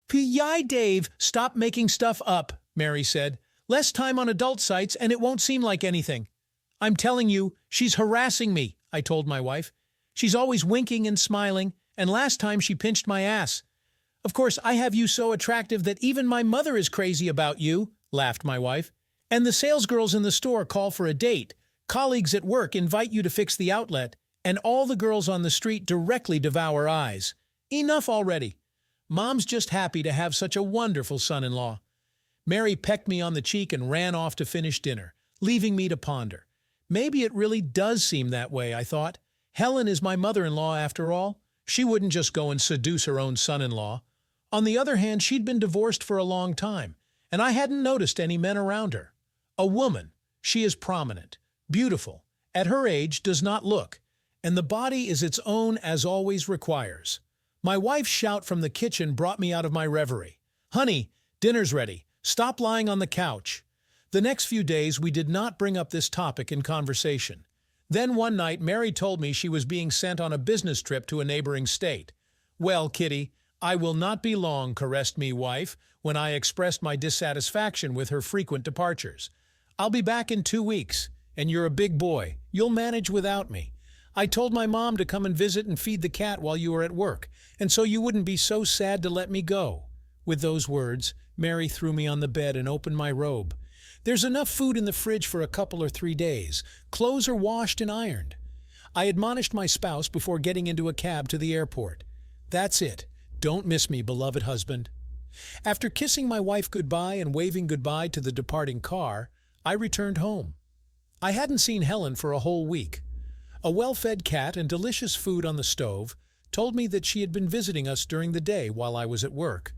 P.I. Dave, stop making stuff up, Mary said. Less time on adult sites and it won't seem like anything. I'm telling you, she's harassing me, I told my wife. She's always winking and smiling, and last time she pinched my ass. Of course, I have you so attractive that even my mother is crazy about you, laughed my wife. And the salesgirls in the store call for a date. Colleagues at work invite you to fix the outlet, and all the girls on the street directly devour eyes. Enough already. Mom's just happy to have such a wonderful son-in-law. Mary pecked me on the cheek and ran off to finish dinner, leaving me to ponder. Maybe it really does seem that way, I thought. Helen is my mother-in-law after all. She wouldn't just go and seduce her own son-in-law. On the other hand, she'd been divorced for a long time, and I hadn't noticed any men around her. A woman, she is prominent, beautiful, at her age does not look, and the body is its own as always requires. My wife's shout from the kitchen brought me out of my reverie. Honey, dinner's ready. Stop lying on the couch. The next few days we did not bring up this topic in conversation. Then one night Mary told me she was being sent on a business trip to a neighboring state. Well, Kitty, I will not be long, caressed me wife, when I expressed my dissatisfaction with her frequent departures. I'll be back in 2 weeks, and you're a big boy. You'll manage without me. I told my mom to come and visit and feed the cat while you were at work, and so you wouldn't be so sad to let me go. With those words, Mary threw me on the bed and opened my robe. There's enough food in the fridge for a couple or 3 days. Clothes are washed and ironed. I admonished my spouse before getting into a cab to the airport. That's it. Don't miss me, beloved husband. After kissing my wife goodbye and waving goodbye to the departing car, I returned home. I hadn't seen Helen for a whole week. A well-fed cat and delicious food on the stove told me that she had been visiting us during the day while I was at work.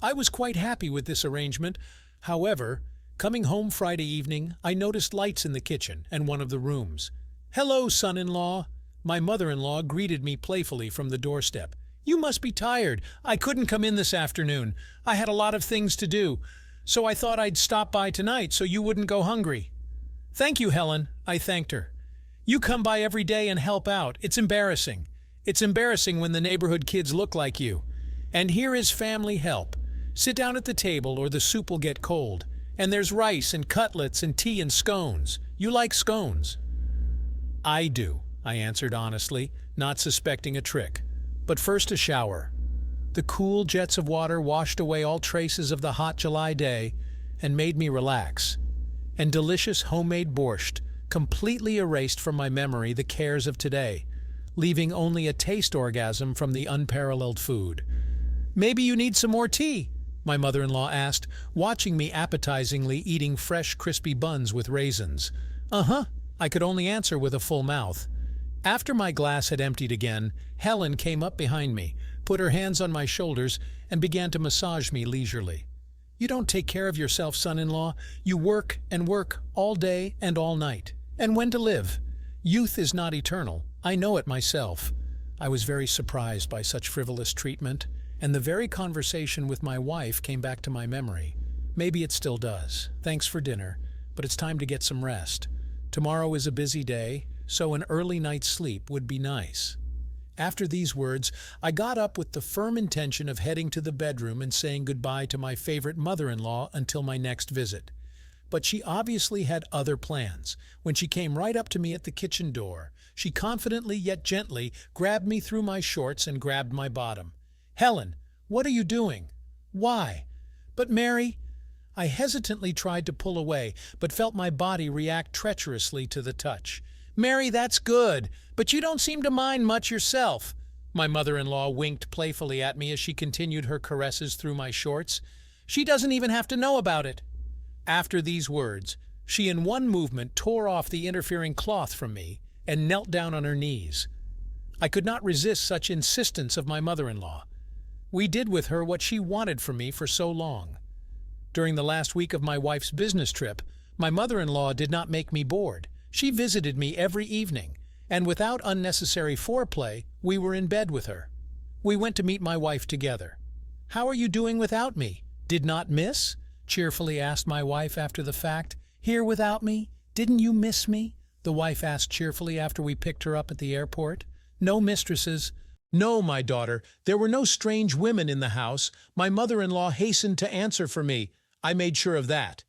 I was quite happy with this arrangement. However, coming home Friday evening, I noticed lights in the kitchen and one of the rooms. "Hello, son-in-law." My mother-in-law greeted me playfully from the doorstep. "You must be tired. I couldn't come in this afternoon. I had a lot of things to do, so I thought I'd stop by tonight so you wouldn't go hungry." "Thank you, Helen," I thanked her. "You come by every day and help out. It's embarrassing. It's embarrassing when the neighborhood kids look like you. And here is family help. Sit down at the table or the soup will get cold. And there's rice and cutlets and tea and scones. You like scones?" "I do," I answered honestly, not suspecting a trick. But first a shower. The cool jets of water washed away all traces of the hot July day and made me relax. And delicious homemade borscht completely erased from my memory the cares of today, leaving only a taste orgasm from the unparalleled food. "Maybe you need some more tea?" my mother-in-law asked, watching me appetizingly eating fresh, crispy buns with raisins. "Uh-huh," I could only answer with a full mouth. After my glass had emptied again, Helen came up behind me, put her hands on my shoulders, and began to massage me leisurely. "You don't take care of yourself, son-in-law. You work and work all day and all night. And when to live? Youth is not eternal. I know it myself." I was very surprised by such frivolous treatment, and the very conversation with my wife came back to my memory. Maybe it still does. Thanks for dinner, but it's time to get some rest. Tomorrow is a busy day, so an early night's sleep would be nice. After these words, I got up with the firm intention of heading to the bedroom and saying goodbye to my favorite mother-in-law until my next visit. But she obviously had other plans. When she came right up to me at the kitchen door, she confidently yet gently grabbed me through my shorts and grabbed my bottom. "Helen, what are you doing?" "Why?" "But Mary—" I hesitantly tried to pull away, but felt my body react treacherously to the touch. "Mary, that's good, but you don't seem to mind much yourself." My mother-in-law winked playfully at me as she continued her caresses through my shorts. "She doesn't even have to know about it." After these words, she in one movement tore off the interfering cloth from me and knelt down on her knees. I could not resist such insistence of my mother-in-law. We did with her what she wanted from me for so long. During the last week of my wife's business trip, my mother-in-law did not make me bored. She visited me every evening, and without unnecessary foreplay, we were in bed with her. We went to meet my wife together. "How are you doing without me? Did not miss?" cheerfully asked my wife after the fact. "Here without me? Didn't you miss me?" the wife asked cheerfully after we picked her up at the airport. "No, mistresses. No, my daughter, there were no strange women in the house. My mother-in-law hastened to answer for me. I made sure of that.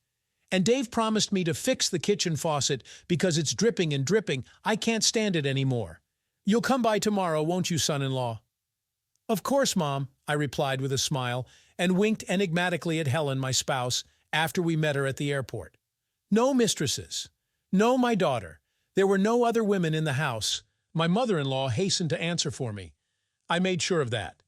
And Dave promised me to fix the kitchen faucet because it's dripping and dripping. I can't stand it anymore. You'll come by tomorrow, won't you, son-in-law? Of course, Mom, I replied with a smile and winked enigmatically at Helen, my spouse, after we met her at the airport. No mistresses. No, my daughter. There were no other women in the house. My mother-in-law hastened to answer for me. I made sure of that.